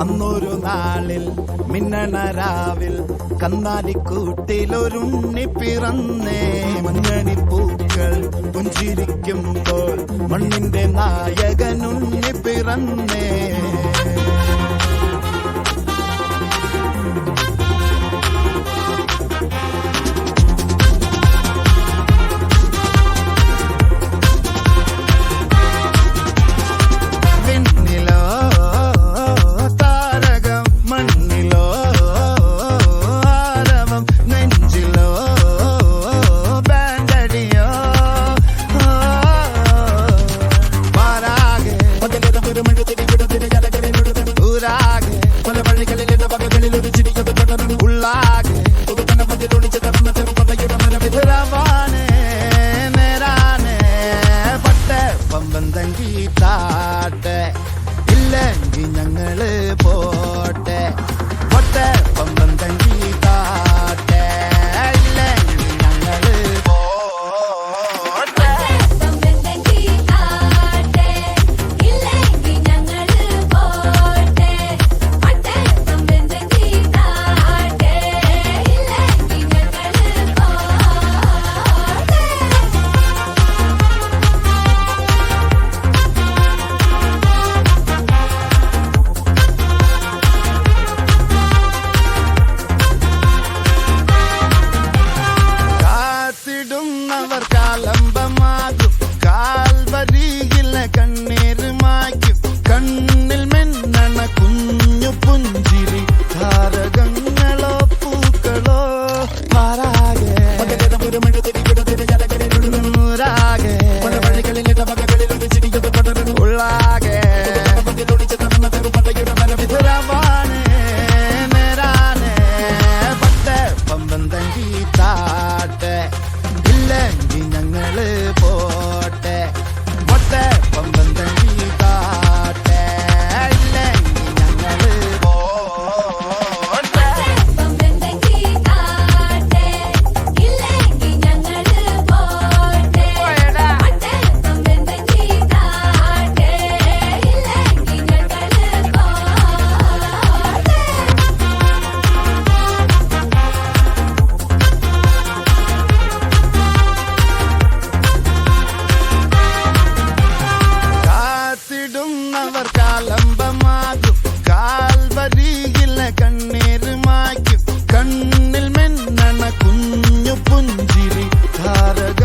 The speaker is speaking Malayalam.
അന്നൊരു നാളിൽ മിന്നണരാവിൽ കന്നാലിക്കൂട്ടിലൊരുണ്ണി പിറന്നേ. മഞ്ഞണിപ്പൂക്കൾ പുഞ്ചിരിക്കുമ്പോൾ മണ്ണിന്റെ നായകനുണ്ണി പിറന്നേ. ഇല്ലെങ്കിൽ ഞങ്ങള് പോട്ടെ പൊട്ടെ പമ്പം തങ്കി താട്ടെ. ഇല്ലെങ്കിൽ ഞങ്ങള് പോട്ടെ. അവർ കാലംബമാകും കാൽവരിയില കണ്ണീര് മായ്ക്കും. കണ്ണിൽ മെന്നണ കുഞ്ഞു പുഞ്ചിരി താരകങ്ങളോ പൂക്കളോ പാരാകെ ഉള്ളാകെ നേരാനെ പട്ടെ പമ്പം തങ്കി താട്ടെ. ഇല്ലെങ്കിൽ ഞങ്ങള് പോട്ടെ പൊട്ടെ പമ്പം തങ്കി താട്ടെ. ഇല്ലെങ്കിൽ ഞങ്ങള് പോട്ടെ. അവർ കാലംബമാകും കാൽവരിയില കണ്ണീര് മായ്ക്കും. കണ്ണിൽ മെന്നണ കുഞ്ഞു പുഞ്ചിരി താരക